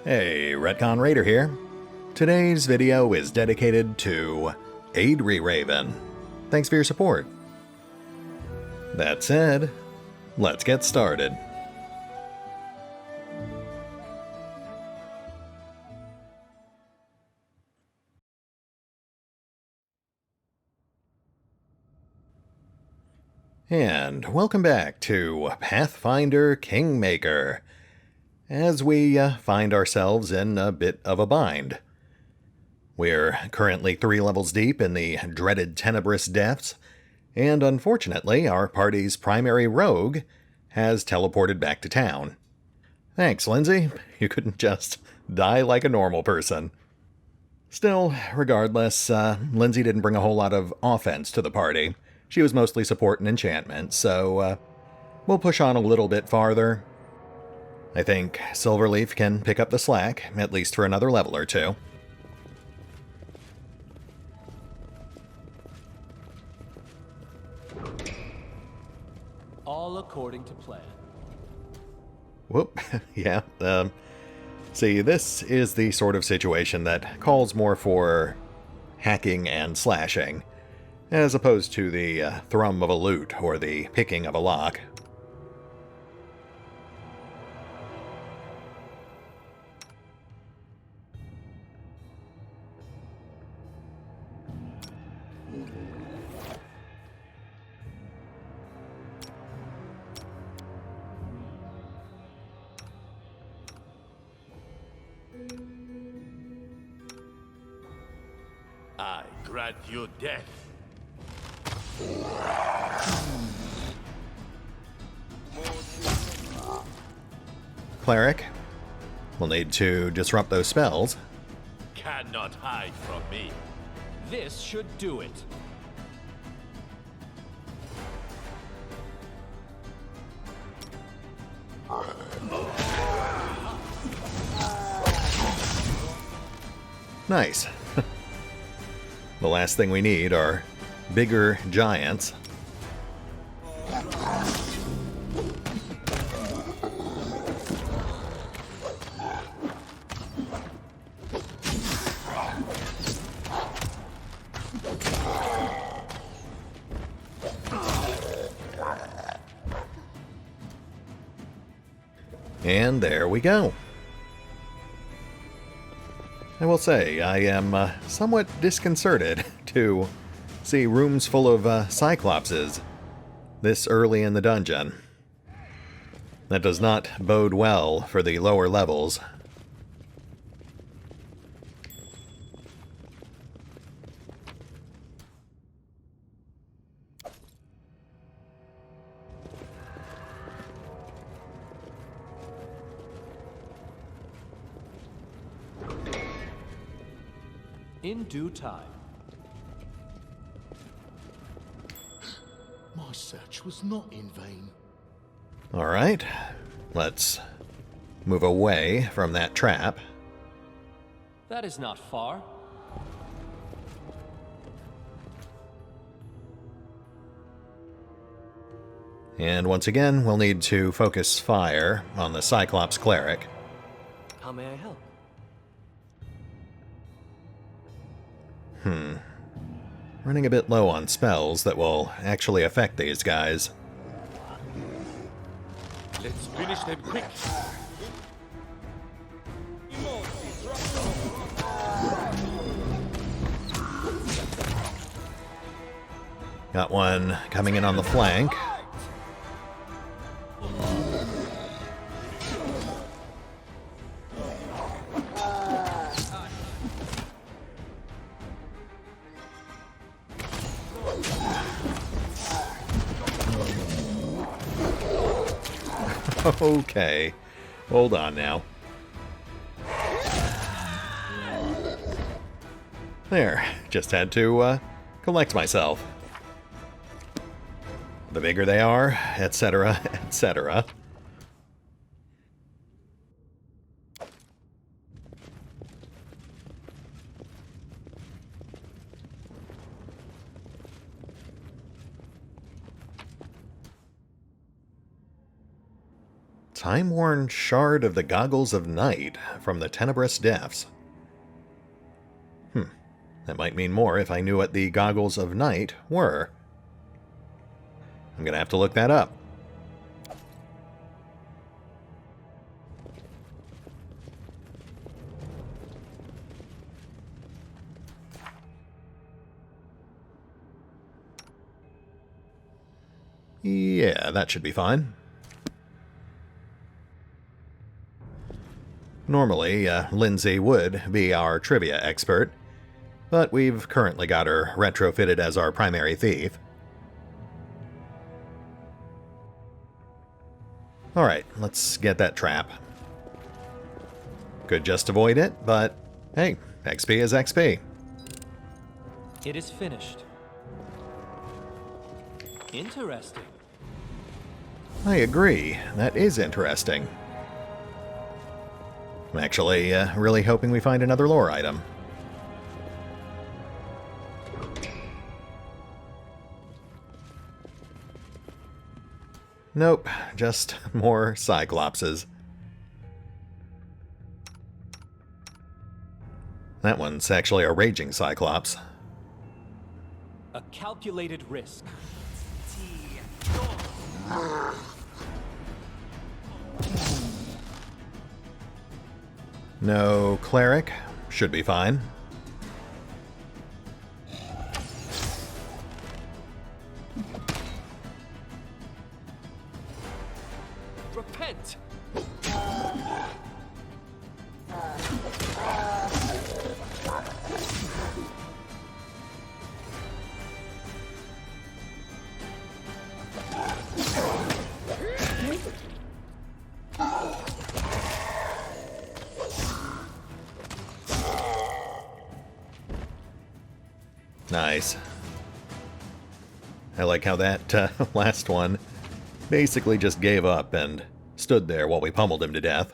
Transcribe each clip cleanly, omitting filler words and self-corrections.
Hey, RetconRaider here. Today's video is dedicated to AdriRaven. Thanks for your support. That said, let's get started. And welcome back to Pathfinder Kingmaker, as we find ourselves in a bit of a bind. We're currently 3 levels deep in the dreaded Tenebrous Depths, and unfortunately our party's primary rogue has teleported back to town. Thanks, Lindsay. You couldn't just die like a normal person. Still, regardless, Lindsay didn't bring a whole lot of offense to the party. She was mostly support and enchantment, so we'll push on a little bit farther. I think Silverleaf can pick up the slack, at least for another level or two. All according to plan. Whoop, yeah. See, this is the sort of situation that calls more for hacking and slashing, as opposed to the thrum of a lute or the picking of a lock. I grant you death. Cleric, we'll need to disrupt those spells. Cannot hide from me. This should do it. Nice. The last thing we need are bigger giants. And there we go. I will say, I am somewhat disconcerted to see rooms full of Cyclopses this early in the dungeon. That does not bode well for the lower levels. In due time. My search was not in vain. Alright, let's move away from that trap. That is not far. And once again, we'll need to focus fire on the Cyclops Cleric. How may I help? Running a bit low on spells that will actually affect these guys. Let's finish them quick. Got one coming in on the flank. Okay, hold on now. There, just had to collect myself. The bigger they are, etc., etc. Time-worn shard of the Goggles of Night from the Tenebrous Depths. That might mean more if I knew what the Goggles of Night were. I'm gonna have to look that up. Yeah, that should be fine. Normally, Lindsay would be our trivia expert, but we've currently got her retrofitted as our primary thief. Alright, let's get that trap. Could just avoid it, but hey, XP is XP. It is finished. Interesting. I agree, that is interesting. I'm actually really hoping we find another lore item. Nope, just more Cyclopses. That one's actually a raging Cyclops. A calculated risk. No cleric, should be fine. Repent! Nice. I like how that last one basically just gave up and stood there while we pummeled him to death.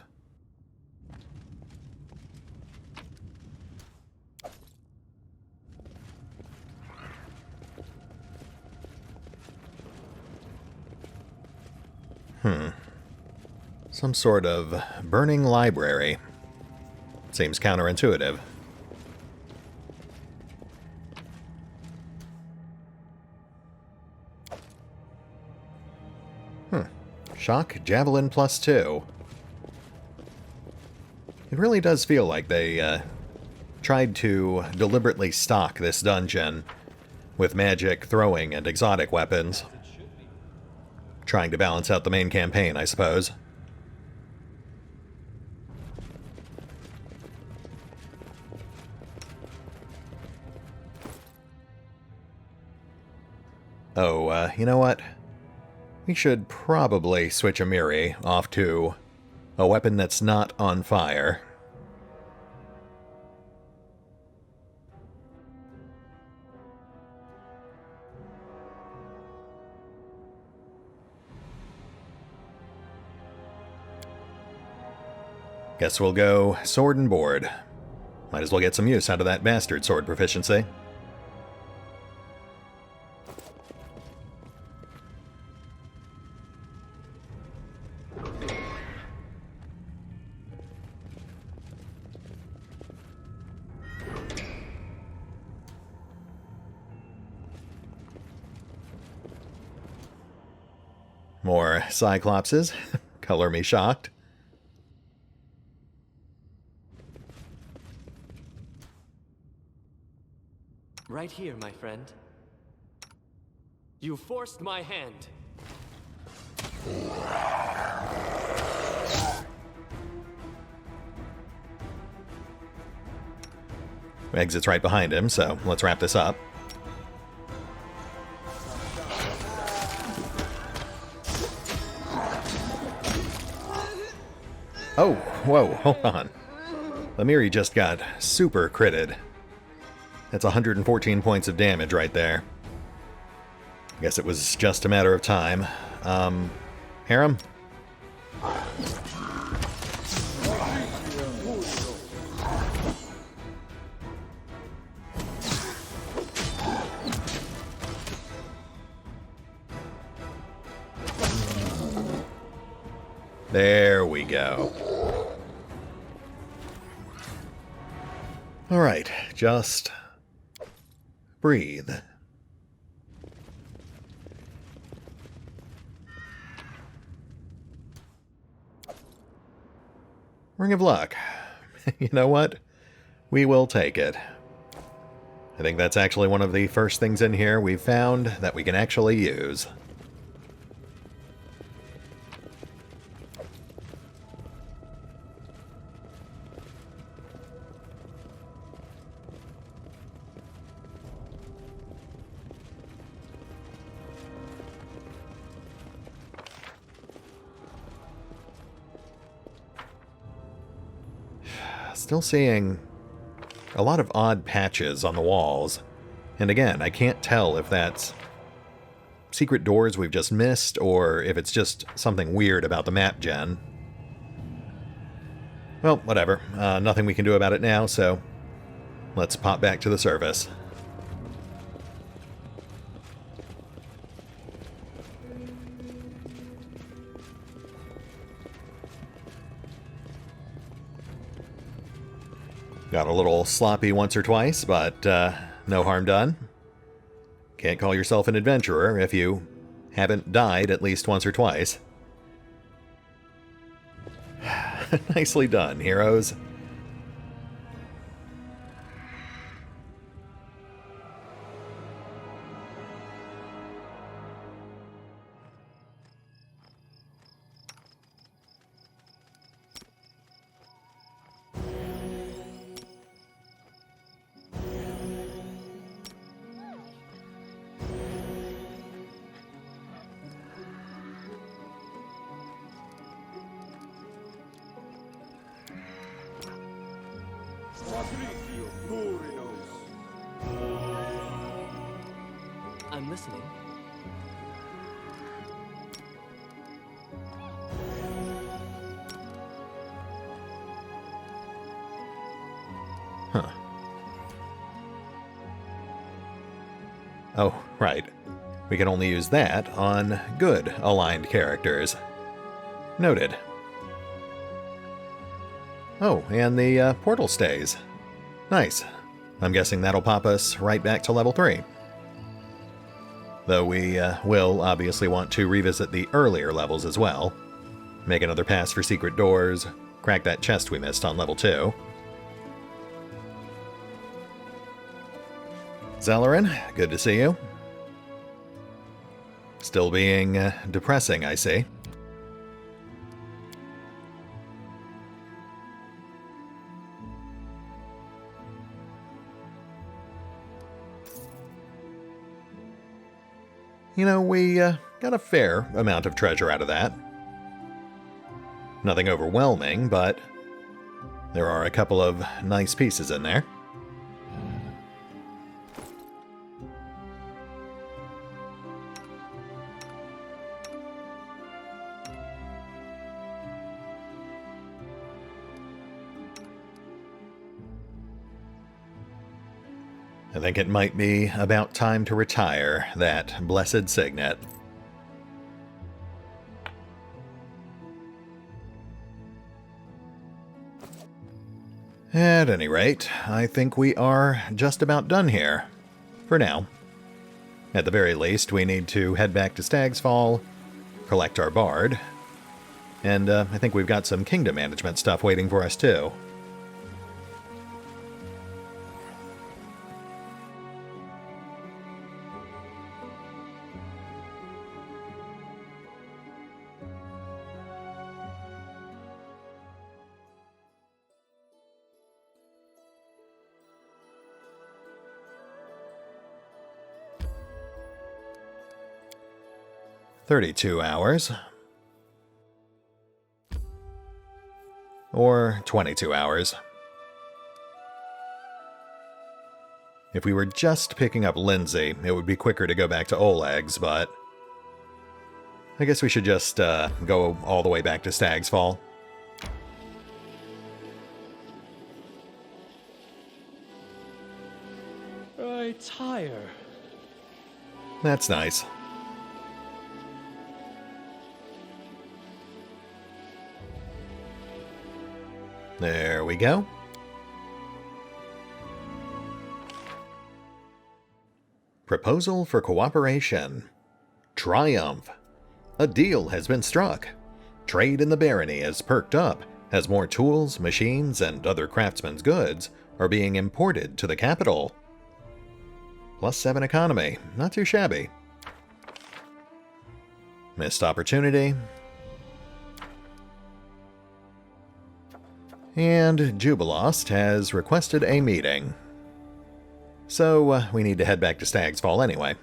Some sort of burning library. Seems counterintuitive. Shock Javelin +2. It really does feel like they tried to deliberately stock this dungeon with magic, throwing, and exotic weapons. Trying to balance out the main campaign, I suppose. Oh, you know what? We should probably switch Amiri off to a weapon that's not on fire. Guess we'll go sword and board. Might as well get some use out of that bastard sword proficiency. More Cyclopses. Color me shocked. Right here, my friend. You forced my hand. Exit's right behind him, so let's wrap this up. Oh, whoa, hold on. Lemiri just got super critted. That's 114 points of damage right there. Guess it was just a matter of time. Harem? There we go. Alright, just breathe. Ring of Luck. You know what? We will take it. I think that's actually one of the first things in here we've found that we can actually use. Still seeing a lot of odd patches on the walls. And again, I can't tell if that's secret doors we've just missed or if it's just something weird about the map gen. Well, whatever. Nothing we can do about it now, so let's pop back to the surface. Got a little sloppy once or twice, but no harm done. Can't call yourself an adventurer if you haven't died at least once or twice. Nicely done, heroes. I'm listening. Huh. Oh, right. We can only use that on good aligned characters. Noted. Oh, and the portal stays. Nice. I'm guessing that'll pop us right back to level 3. Though we will obviously want to revisit the earlier levels as well. Make another pass for secret doors, crack that chest we missed on level 2. Zellerin, good to see you. Still being depressing, I see. You know, we got a fair amount of treasure out of that. Nothing overwhelming, but there are a couple of nice pieces in there. I think it might be about time to retire that blessed signet. At any rate, I think we are just about done here. For now. At the very least, we need to head back to Stag's Fall, collect our bard, and I think we've got some kingdom management stuff waiting for us too. "32 hours. Or 22 hours. If we were just picking up Lindsay, it would be quicker to go back to Oleg's, but I guess we should just go all the way back to Stag's Fall. I tire. That's nice. There we go. Proposal for cooperation. Triumph. A deal has been struck. Trade in the barony has perked up as more tools, machines, and other craftsmen's goods are being imported to the capital. +7 economy. Not too shabby. Missed opportunity. And Jubilost has requested a meeting. So, we need to head back to Stag's Fall anyway.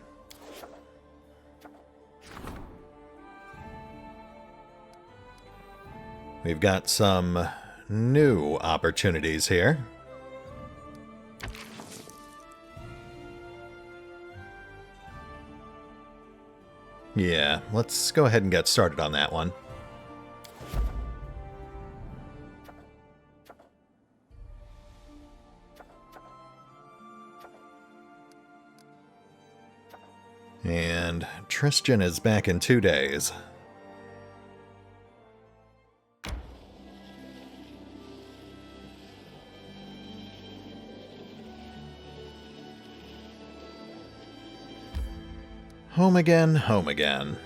We've got some new opportunities here. Yeah, let's go ahead and get started on that one. And Tristan is back in 2 days. Home again, home again.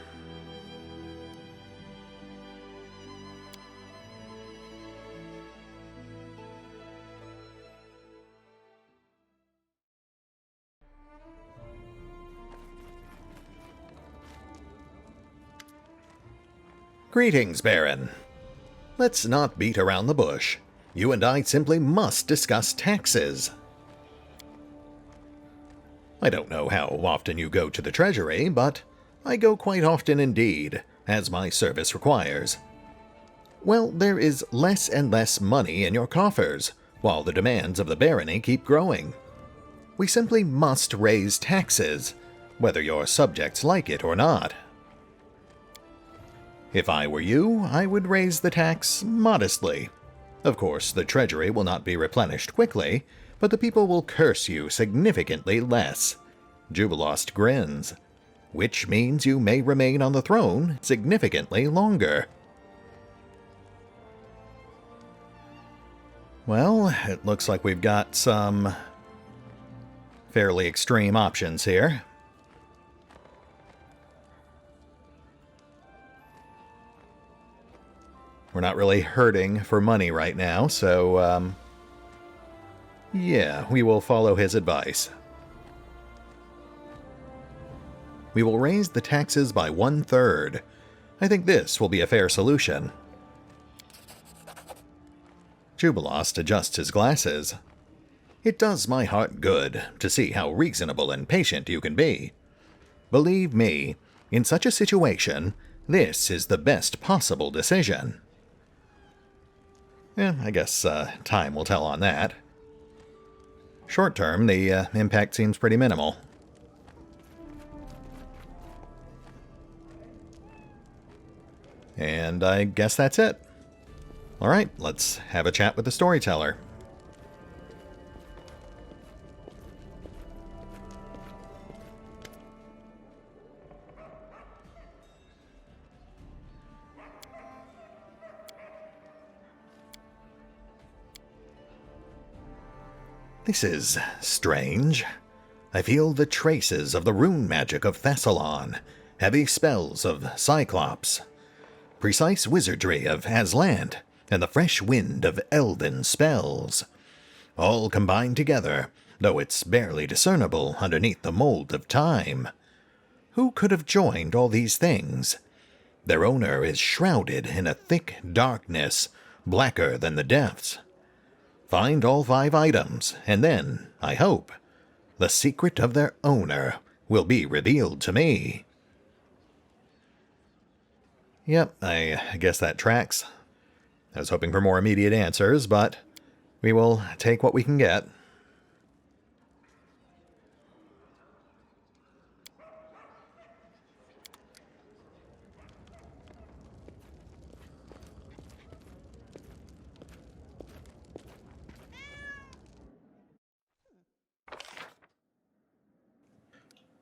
Greetings, Baron. Let's not beat around the bush. You and I simply must discuss taxes. I don't know how often you go to the treasury, but I go quite often indeed, as my service requires. Well, there is less and less money in your coffers, while the demands of the barony keep growing. We simply must raise taxes, whether your subjects like it or not. If I were you, I would raise the tax modestly. Of course, the treasury will not be replenished quickly, but the people will curse you significantly less. Jubilost grins, which means you may remain on the throne significantly longer. Well, it looks like we've got some fairly extreme options here. We're not really hurting for money right now, so, yeah, we will follow his advice. We will raise the taxes by 1/3. I think this will be a fair solution. Jubilost adjusts his glasses. It does my heart good to see how reasonable and patient you can be. Believe me, in such a situation, this is the best possible decision. I guess time will tell on that. Short term, the impact seems pretty minimal. And I guess that's it. Alright, let's have a chat with the storyteller. This is strange. I feel the traces of the rune magic of Thessalon, heavy spells of Cyclops, precise wizardry of Aslant, and the fresh wind of elven spells. All combined together, though it's barely discernible underneath the mold of time. Who could have joined all these things? Their owner is shrouded in a thick darkness, blacker than the depths. Find all 5 items, and then, I hope, the secret of their owner will be revealed to me. Yep, I guess that tracks. I was hoping for more immediate answers, but we will take what we can get.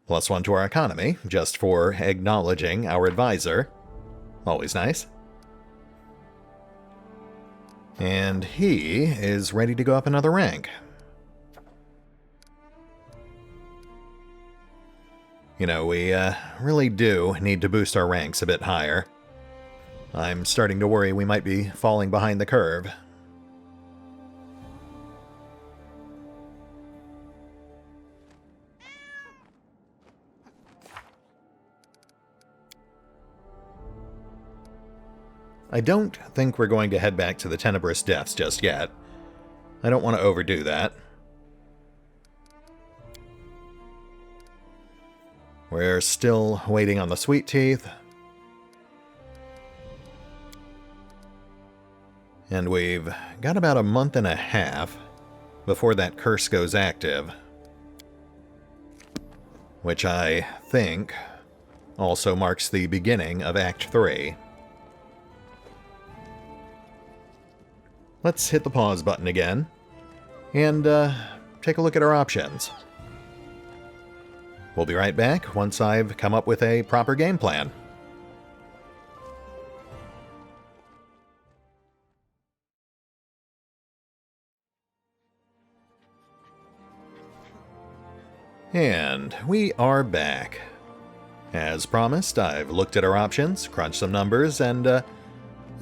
+1 to our economy, just for acknowledging our advisor. Always nice. And he is ready to go up another rank. You know, we really do need to boost our ranks a bit higher. I'm starting to worry we might be falling behind the curve. I don't think we're going to head back to the Tenebrous Depths just yet. I don't want to overdo that. We're still waiting on the Sweet Teeth. And we've got about a month and a half before that curse goes active. Which I think also marks the beginning of Act 3. Let's hit the pause button again and take a look at our options. We'll be right back once I've come up with a proper game plan. And we are back. As promised, I've looked at our options, crunched some numbers, and I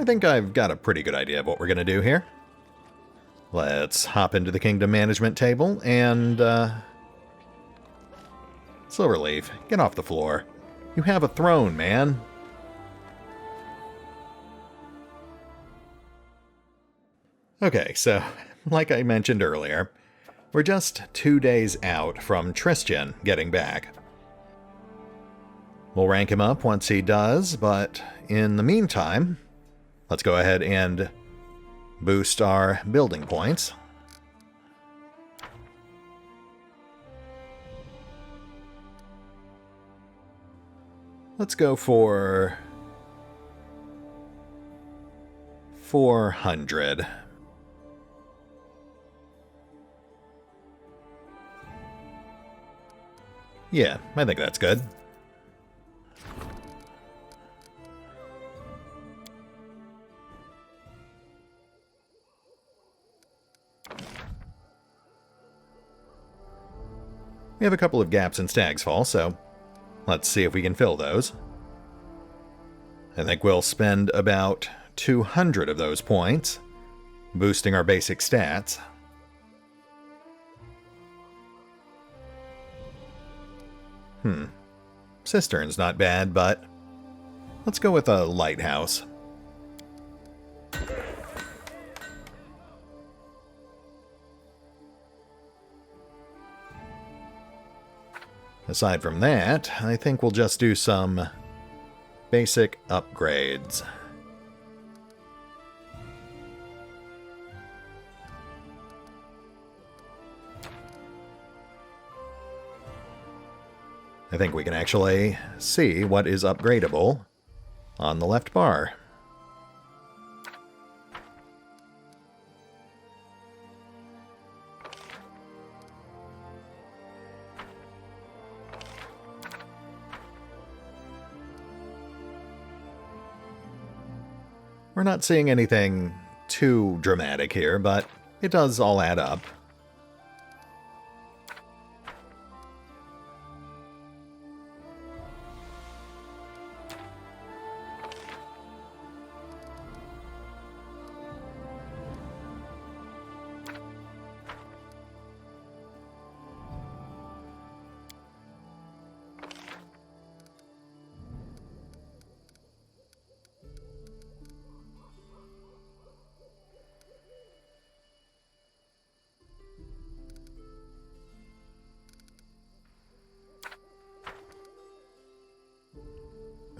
think I've got a pretty good idea of what we're going to do here. Let's hop into the Kingdom Management table and, Silverleaf, get off the floor. You have a throne, man. Okay, so, like I mentioned earlier, we're just 2 days out from Tristan getting back. We'll rank him up once he does, but in the meantime, let's go ahead and boost our building points. Let's go for 400. Yeah, I think that's good. We have a couple of gaps in Stag's Fall, so let's see if we can fill those. I think we'll spend about 200 of those points boosting our basic stats. Cistern's not bad, but let's go with a lighthouse. Aside from that, I think we'll just do some basic upgrades. I think we can actually see what is upgradable on the left bar. We're not seeing anything too dramatic here, but it does all add up.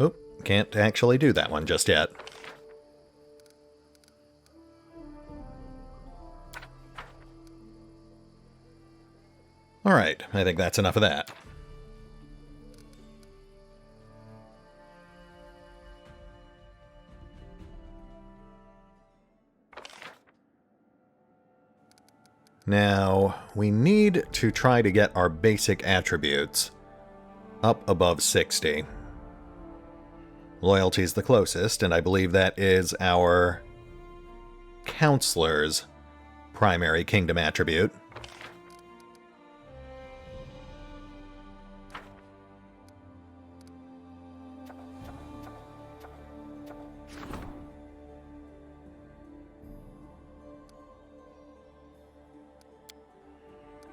Oh, can't actually do that one just yet. Alright, I think that's enough of that. Now, we need to try to get our basic attributes up above 60. Loyalty is the closest, and I believe that is our counselor's primary kingdom attribute.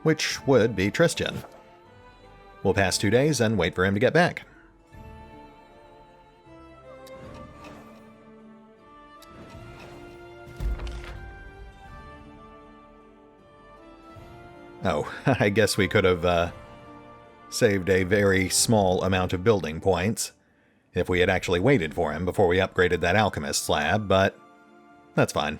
Which would be Tristan. We'll pass 2 days and wait for him to get back. Oh, I guess we could have saved a very small amount of building points if we had actually waited for him before we upgraded that alchemist slab, but that's fine.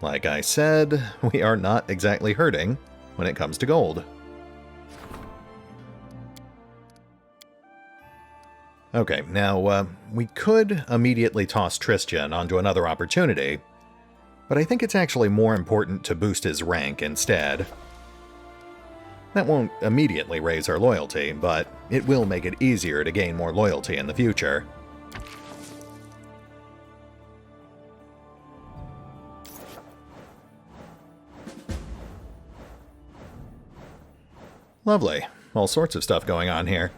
Like I said, we are not exactly hurting when it comes to gold. Okay, now, we could immediately toss Tristan onto another opportunity, but I think it's actually more important to boost his rank instead. That won't immediately raise our loyalty, but it will make it easier to gain more loyalty in the future. Lovely. All sorts of stuff going on here.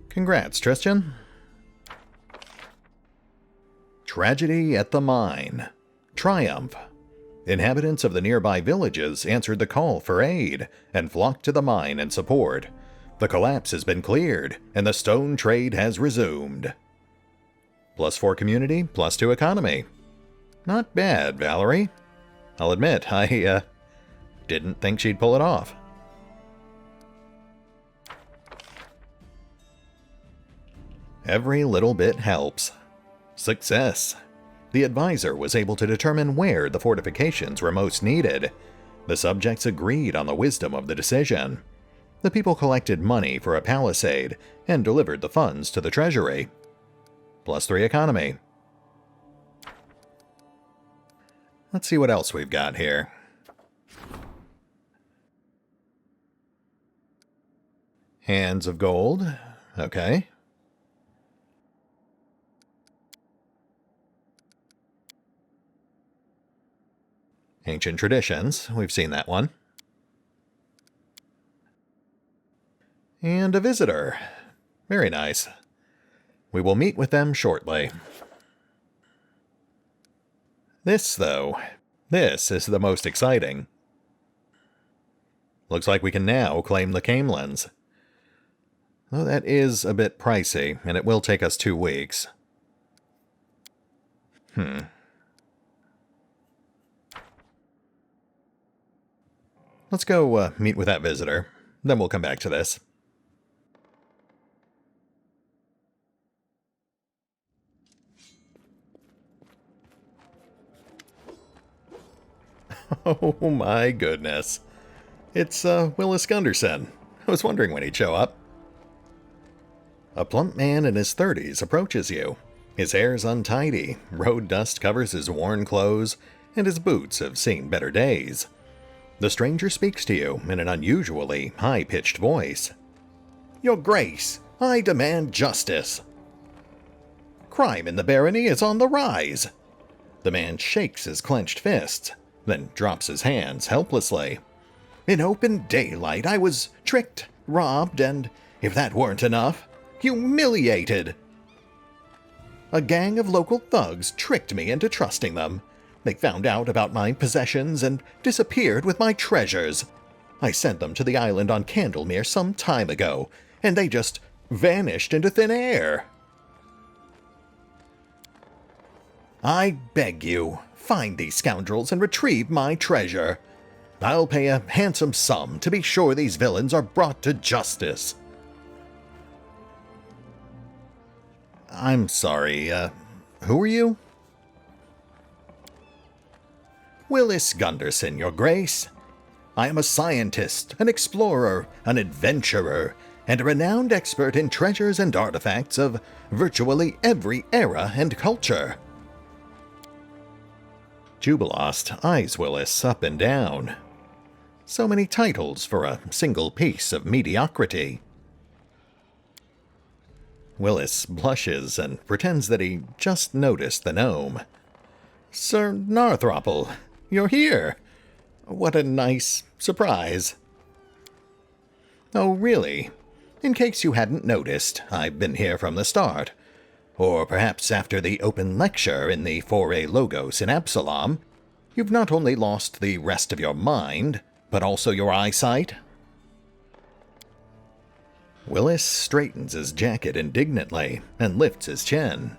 Congrats, Tristan. Tragedy at the mine. Triumph. Inhabitants of the nearby villages answered the call for aid and flocked to the mine in support. The collapse has been cleared, and the stone trade has resumed. +4 community, +2 economy. Not bad, Valerie. I'll admit, I didn't think she'd pull it off. Every little bit helps. Success. The advisor was able to determine where the fortifications were most needed. The subjects agreed on the wisdom of the decision. The people collected money for a palisade and delivered the funds to the treasury. +3 economy. Let's see what else we've got here. Hands of gold. Okay. Ancient traditions. We've seen that one. And a visitor. Very nice. We will meet with them shortly. This, though, this is the most exciting. Looks like we can now claim the Camelins. Though that is a bit pricey, and it will take us 2 weeks. Let's go meet with that visitor. Then we'll come back to this. Oh my goodness. It's Willas Gunderson. I was wondering when he'd show up. A plump man in his 30s approaches you. His hair's untidy, road dust covers his worn clothes, and his boots have seen better days. The stranger speaks to you in an unusually high-pitched voice. Your Grace, I demand justice. Crime in the barony is on the rise. The man shakes his clenched fists, then drops his hands helplessly. In open daylight, I was tricked, robbed, and, if that weren't enough, humiliated. A gang of local thugs tricked me into trusting them. They found out about my possessions and disappeared with my treasures. I sent them to the island on Candlemere some time ago, and they just vanished into thin air. I beg you, find these scoundrels and retrieve my treasure. I'll pay a handsome sum to be sure these villains are brought to justice. I'm sorry, who are you? Willas Gunderson, Your Grace. I am a scientist, an explorer, an adventurer, and a renowned expert in treasures and artifacts of virtually every era and culture. Jubilost eyes Willas up and down. So many titles for a single piece of mediocrity. Willas blushes and pretends that he just noticed the gnome. Sir Narthropple, you're here. What a nice surprise. Oh, really? In case you hadn't noticed, I've been here from the start. Or perhaps after the open lecture in the Foray Logos in Absalom, you've not only lost the rest of your mind, but also your eyesight? Willas straightens his jacket indignantly and lifts his chin.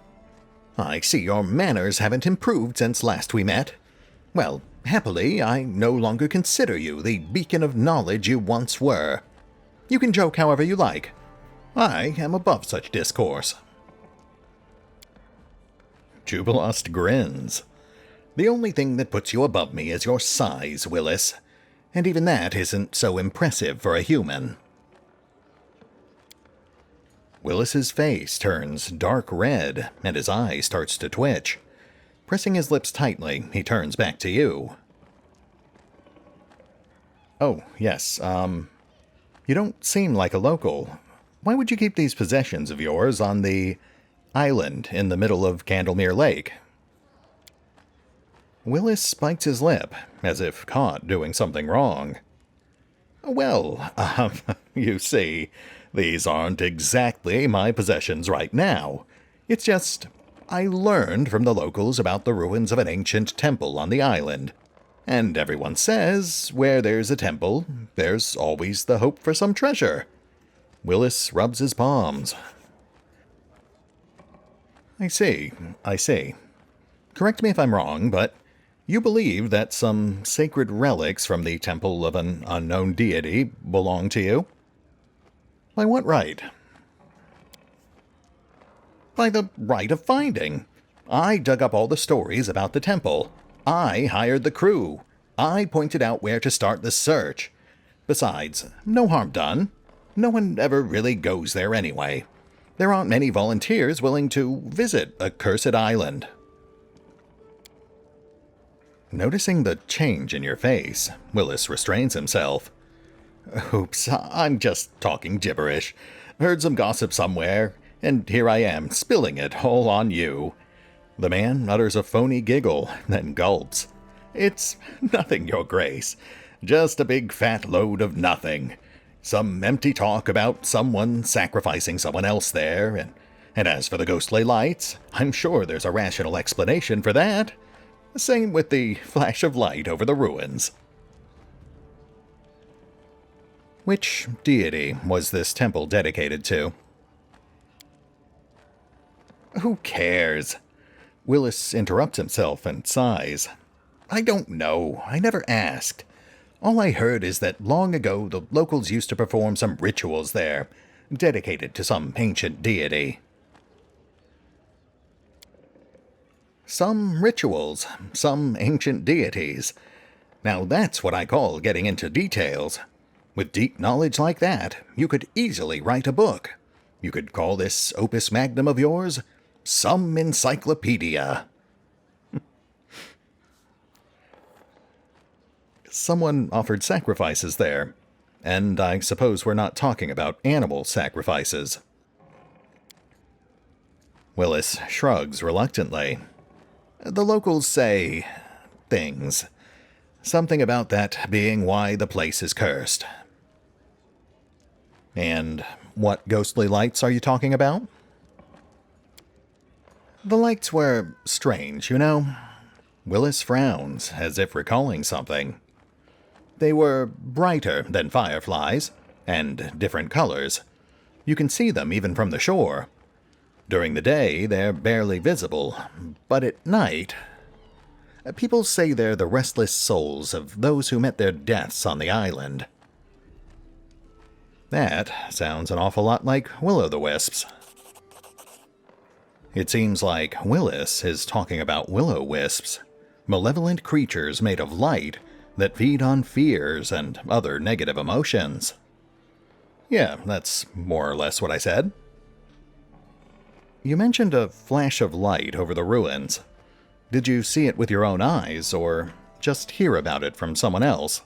I see your manners haven't improved since last we met. Well, happily, I no longer consider you the beacon of knowledge you once were. You can joke however you like. I am above such discourse. Jubilost grins. The only thing that puts you above me is your size, Willas, and even that isn't so impressive for a human. Willas's face turns dark red, and his eye starts to twitch. Pressing his lips tightly, he turns back to you. Oh, yes, you don't seem like a local. Why would you keep these possessions of yours on the island in the middle of Candlemere Lake? Willas bites his lip, as if caught doing something wrong. Well, you see, these aren't exactly my possessions right now. It's just, I learned from the locals about the ruins of an ancient temple on the island. And everyone says, where there's a temple, there's always the hope for some treasure. Willas rubs his palms. I see. Correct me if I'm wrong, but you believe that some sacred relics from the temple of an unknown deity belong to you? By what right? By the right of finding. I dug up all the stories about the temple. I hired the crew. I pointed out where to start the search. Besides, no harm done. No one ever really goes there anyway. There aren't many volunteers willing to visit a cursed island. Noticing the change in your face, Willas restrains himself. Oops, I'm just talking gibberish. Heard some gossip somewhere, and here I am, spilling it all on you. The man utters a phony giggle, then gulps. It's nothing, Your Grace. Just a big fat load of nothing. Some empty talk about someone sacrificing someone else there, and as for the ghostly lights, I'm sure there's a rational explanation for that. Same with the flash of light over the ruins. Which deity was this temple dedicated to? Who cares? Willas interrupts himself and sighs. I don't know. I never asked. All I heard is that long ago the locals used to perform some rituals there, dedicated to some ancient deity. Some rituals, some ancient deities. Now that's what I call getting into details. With deep knowledge like that, you could easily write a book. You could call this opus magnum of yours some encyclopedia. Someone offered sacrifices there, and I suppose we're not talking about animal sacrifices. Willas shrugs reluctantly. The locals say things. Something about that being why the place is cursed. And what ghostly lights are you talking about? The lights were strange, you know. Willas frowns, as if recalling something. They were brighter than fireflies, and different colors. You can see them even from the shore. During the day, they're barely visible, but at night... People say they're the restless souls of those who met their deaths on the island. That sounds an awful lot like will-o'-the-wisps. It seems like Willas is talking about will-o'-wisps, malevolent creatures made of light that feed on fears and other negative emotions. Yeah, that's more or less what I said. You mentioned a flash of light over the ruins. Did you see it with your own eyes, or just hear about it from someone else?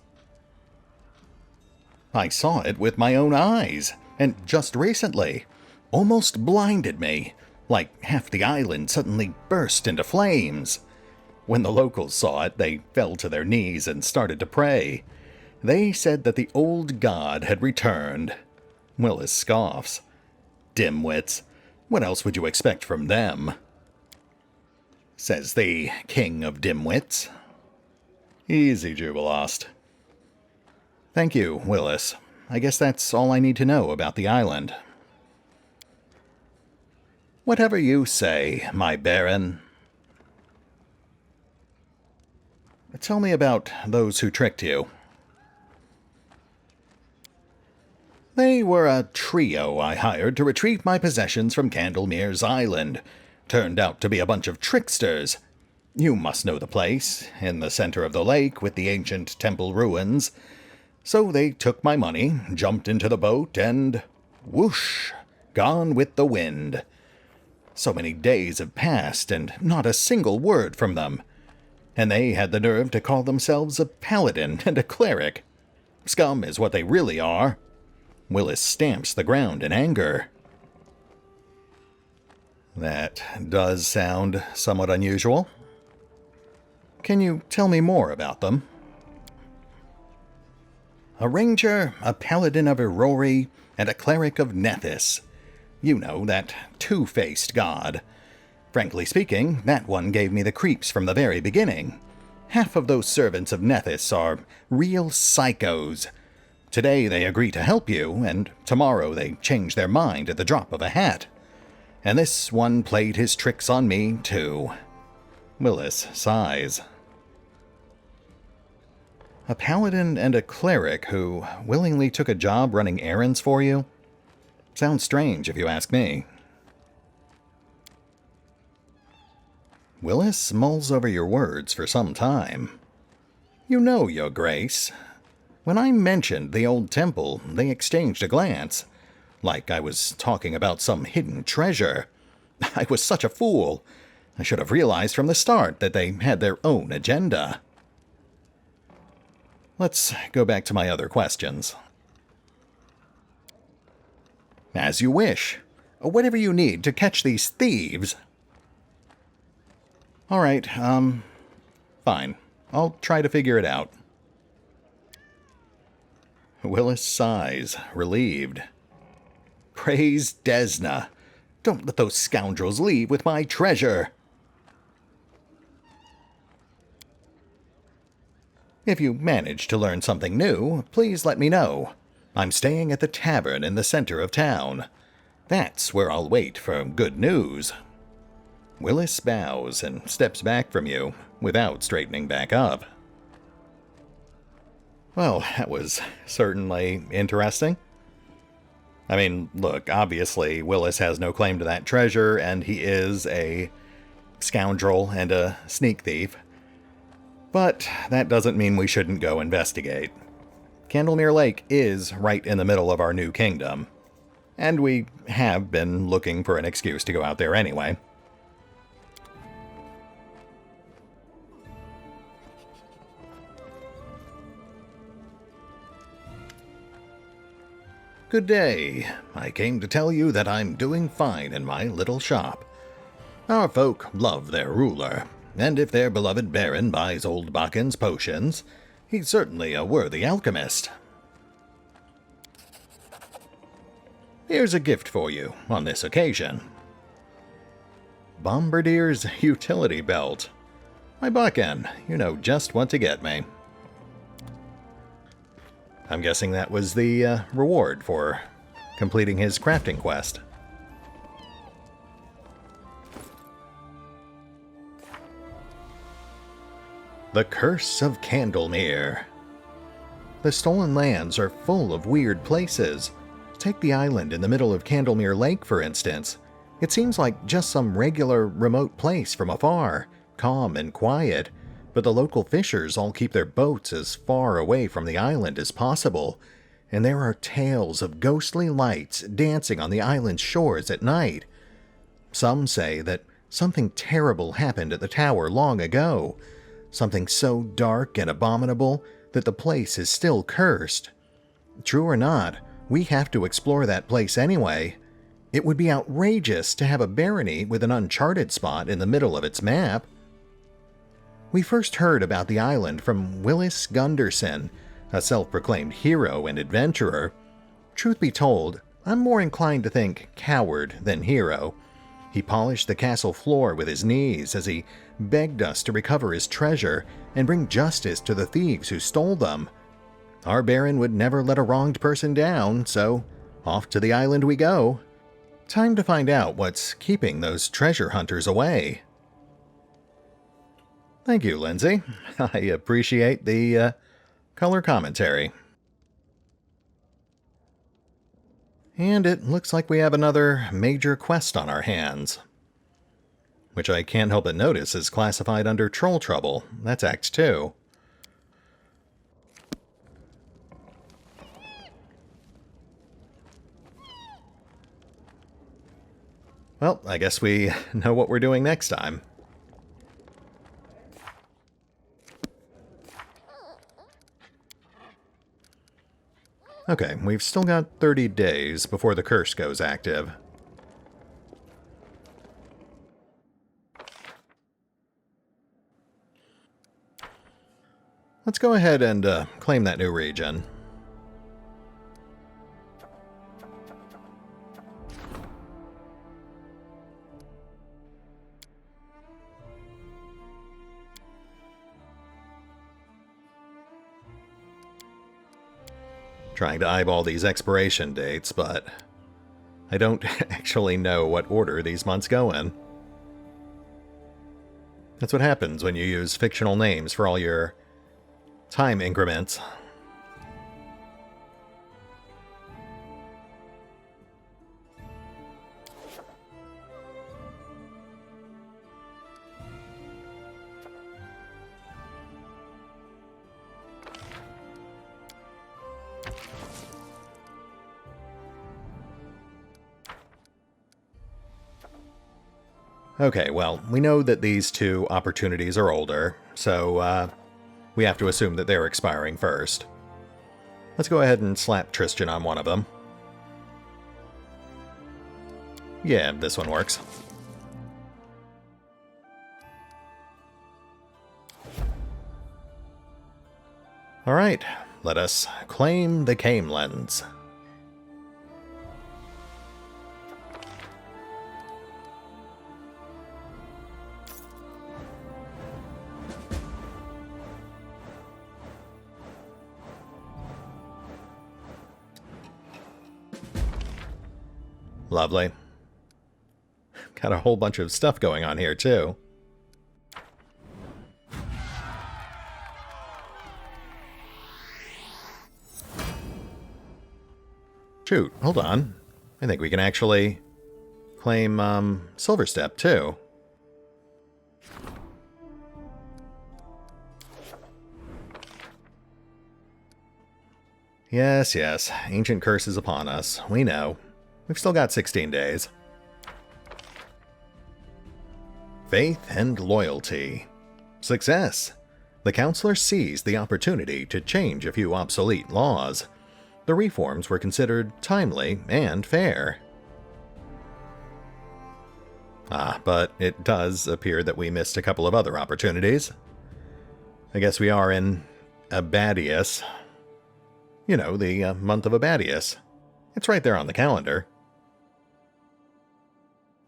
I saw it with my own eyes, and just recently. Almost blinded me, like half the island suddenly burst into flames. When the locals saw it, they fell to their knees and started to pray. They said that the old god had returned. Willas scoffs. Dimwits. What else would you expect from them? Says the king of dimwits. Easy, Jubilost. Thank you, Willas. I guess that's all I need to know about the island. Whatever you say, my baron. Tell me about those who tricked you. They were a trio I hired to retrieve my possessions from Candlemere's island. Turned out to be a bunch of tricksters. You must know the place, in the center of the lake with the ancient temple ruins. So they took my money, jumped into the boat, and whoosh, gone with the wind. So many days have passed, and not a single word from them. And they had the nerve to call themselves a paladin and a cleric. Scum is what they really are. Willas stamps the ground in anger. That does sound somewhat unusual. Can you tell me more about them? A ranger, a paladin of Leroy, and a cleric of Nethys. You know, that two-faced god. Frankly speaking, that one gave me the creeps from the very beginning. Half of those servants of Nethys are real psychos. Today they agree to help you, and tomorrow they change their mind at the drop of a hat. And this one played his tricks on me, too. Willas sighs. A paladin and a cleric who willingly took a job running errands for you? Sounds strange if you ask me. Willas mulls over your words for some time. You know, Your Grace. When I mentioned the old temple, they exchanged a glance, like I was talking about some hidden treasure. I was such a fool. I should have realized from the start that they had their own agenda. Let's go back to my other questions. As you wish. Whatever you need to catch these thieves. All right, fine. I'll try to figure it out. Willas sighs, relieved. Praise Desna. Don't let those scoundrels leave with my treasure. If you manage to learn something new, please let me know. I'm staying at the tavern in the center of town. That's where I'll wait for good news. Willas bows and steps back from you, without straightening back up. Well, that was certainly interesting. I mean, look, obviously, Willas has no claim to that treasure, and he is a scoundrel and a sneak thief. But that doesn't mean we shouldn't go investigate. Candlemere Lake is right in the middle of our new kingdom, and we have been looking for an excuse to go out there anyway. Good day. I came to tell you that I'm doing fine in my little shop. Our folk love their ruler, and if their beloved baron buys old Bakken's potions, he's certainly a worthy alchemist. Here's a gift for you on this occasion. Bombardier's utility belt. My Bakken, you know just what to get me. I'm guessing that was the reward for completing his crafting quest. The Curse of Candlemere. The stolen lands are full of weird places. Take the island in the middle of Candlemere Lake, for instance. It seems like just some regular remote place from afar, calm and quiet. But the local fishers all keep their boats as far away from the island as possible, and there are tales of ghostly lights dancing on the island's shores at night. Some say that something terrible happened at the tower long ago, something so dark and abominable that the place is still cursed. true or not, we have to explore that place anyway. It would be outrageous to have a barony with an uncharted spot in the middle of its map. We first heard about the island from Willas Gunderson, a self-proclaimed hero and adventurer. Truth be told, I'm more inclined to think coward than hero. He polished the castle floor with his knees as he begged us to recover his treasure and bring justice to the thieves who stole them. Our Baron would never let a wronged person down, so off to the island we go. Time to find out what's keeping those treasure hunters away. Thank you, Lindsay. I appreciate the color commentary. And it looks like we have another major quest on our hands, which I can't help but notice is classified under Troll Trouble. That's Act 2. Well, I guess we know what we're doing next time. Okay, we've still got 30 days before the curse goes active. Let's go ahead and claim that new region. Trying to eyeball these expiration dates, but I don't actually know what order these months go in. That's what happens when you use fictional names for all your time increments. Okay, well, we know that these two opportunities are older, so we have to assume that they're expiring first. Let's go ahead and slap Tristan on one of them. Yeah, this one works. Alright, let us claim the Camelens. Lovely. Got a whole bunch of stuff going on here, too. Shoot, hold on. I think we can actually claim Silverstep, too. Yes, yes. Ancient curse is upon us. We know. We've still got 16 days. Faith and loyalty. Success. The Counselor seized the opportunity to change a few obsolete laws. The reforms were considered timely and fair. But it does appear that we missed a couple of other opportunities. I guess we are in Abadius. You know, the month of Abadius. It's right there on the calendar.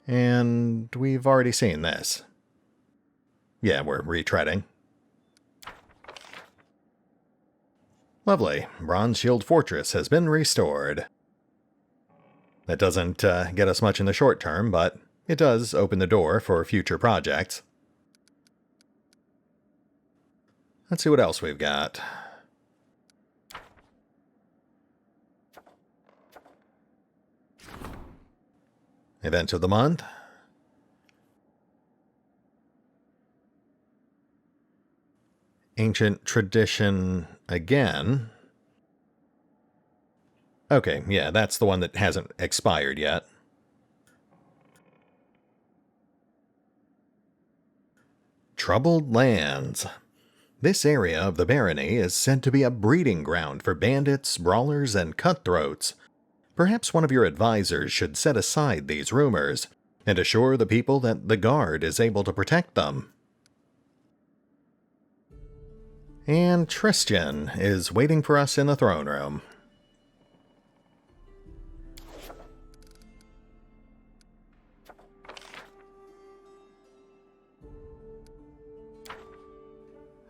And we've already seen this. Yeah, we're retreading. Lovely. Bronze Shield Fortress has been restored. That doesn't get us much in the short term, but it does open the door for future projects. Let's see what else we've got. Event of the month. Ancient tradition again. Okay, yeah, that's the one that hasn't expired yet. Troubled lands. This area of the barony is said to be a breeding ground for bandits, brawlers, and cutthroats. Perhaps one of your advisors should set aside these rumors and assure the people that the guard is able to protect them. And Tristan is waiting for us in the throne room.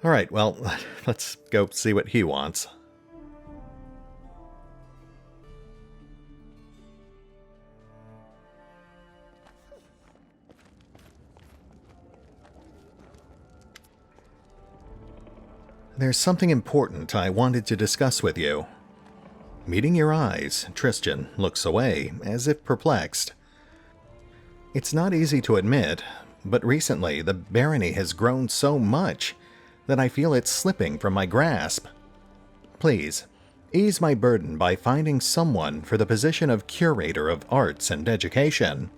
Alright, well, let's go see what he wants. There's something important I wanted to discuss with you. Meeting your eyes, Tristan looks away, as if perplexed. It's not easy to admit, but recently the barony has grown so much that I feel it's slipping from my grasp. Please, ease my burden by finding someone for the position of curator of arts and education.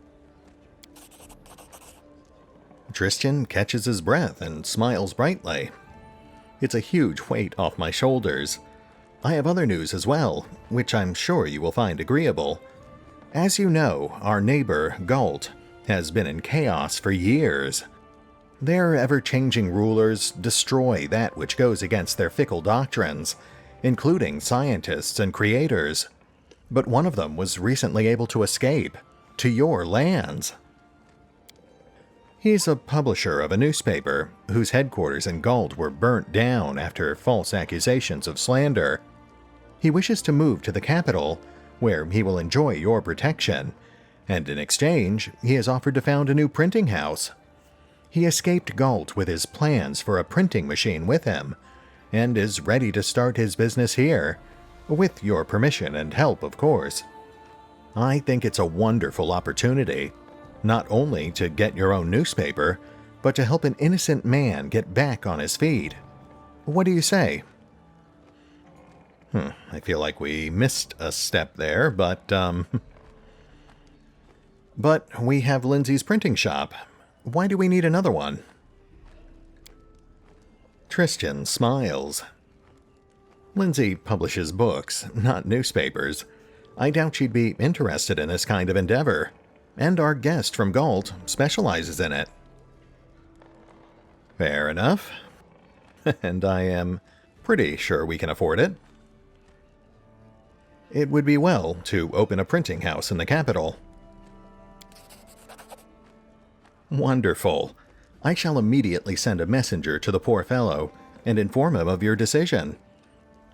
Tristan catches his breath and smiles brightly. It's a huge weight off my shoulders. I have other news as well, which I'm sure you will find agreeable. As you know, our neighbor, Galt, has been in chaos for years. Their ever-changing rulers destroy that which goes against their fickle doctrines, including scientists and creators. But one of them was recently able to escape to your lands. He's a publisher of a newspaper whose headquarters in Galt were burnt down after false accusations of slander. He wishes to move to the capital, where he will enjoy your protection, and in exchange, he has offered to found a new printing house. He escaped Galt with his plans for a printing machine with him, and is ready to start his business here, with your permission and help, of course. I think it's a wonderful opportunity, not only to get your own newspaper, but to help an innocent man get back on his feet. What do you say? I feel like we missed a step there, but we have Lindsay's printing shop. Why do we need another one? Tristan smiles. Lindsay publishes books, not newspapers. I doubt she'd be interested in this kind of endeavor, and our guest from Galt specializes in it. Fair enough. And I am pretty sure we can afford it. It would be well to open a printing house in the capital. Wonderful. I shall immediately send a messenger to the poor fellow and inform him of your decision.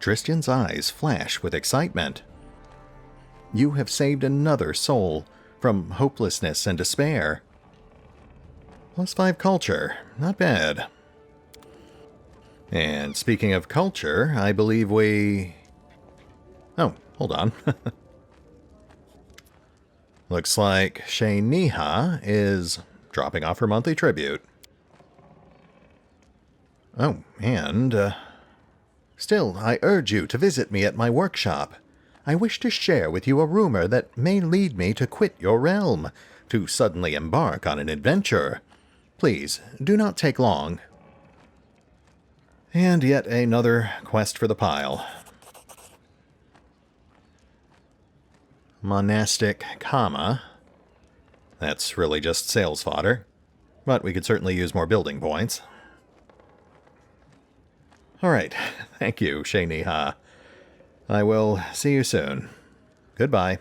Tristan's eyes flash with excitement. You have saved another soul from hopelessness and despair. +5 culture. Not bad. And speaking of culture, I believe we... Oh, hold on. Looks like Shaniha is dropping off her monthly tribute. Oh, and... Still, I urge you to visit me at my workshop. I wish to share with you a rumor that may lead me to quit your realm, to suddenly embark on an adventure. Please, do not take long. And yet another quest for the pile. Monastic comma. That's really just sales fodder, but we could certainly use more building points. Alright, thank you, Shaniha. I will see you soon. Goodbye.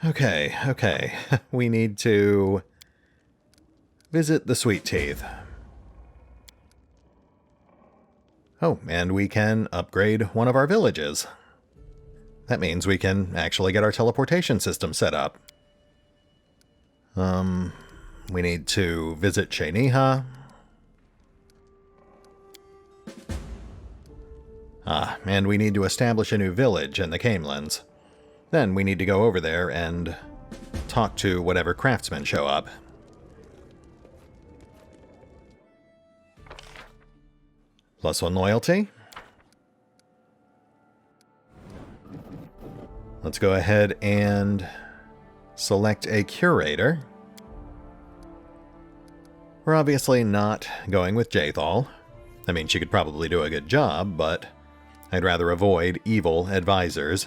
Okay. We need to visit the Sweet Teeth. Oh, and we can upgrade one of our villages. That means we can actually get our teleportation system set up. We need to visit Shaniha. And we need to establish a new village in the Camelins. Then we need to go over there and talk to whatever craftsmen show up. +1 loyalty. Let's go ahead and select a curator. We're obviously not going with Jaethal. I mean, she could probably do a good job, but I'd rather avoid evil advisors.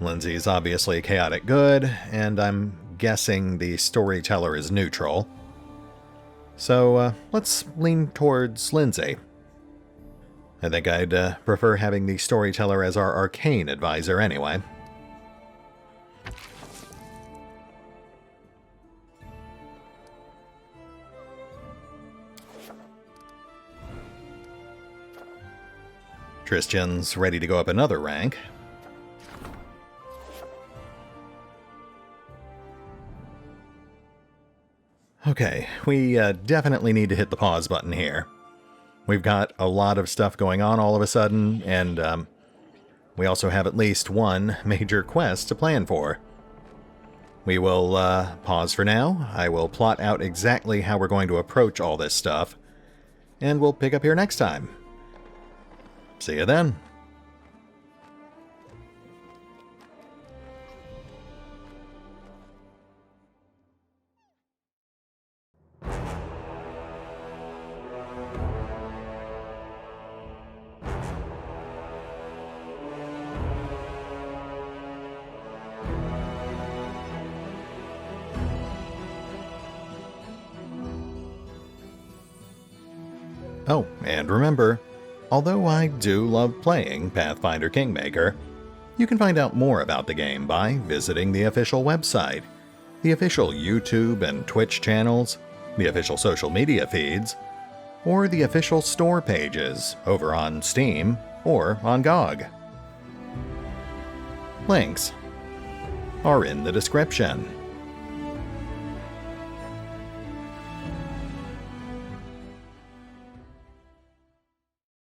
Lindsay's obviously chaotic good, and I'm guessing the storyteller is neutral. So let's lean towards Lindsay. I think I'd prefer having the storyteller as our arcane advisor anyway. Tristian's ready to go up another rank. Okay, we definitely need to hit the pause button here. We've got a lot of stuff going on all of a sudden, and we also have at least one major quest to plan for. We will pause for now. I will plot out exactly how we're going to approach all this stuff, and we'll pick up here next time. See you then. Oh, and remember, although I do love playing Pathfinder Kingmaker, you can find out more about the game by visiting the official website, the official YouTube and Twitch channels, the official social media feeds, or the official store pages over on Steam or on GOG. Links are in the description.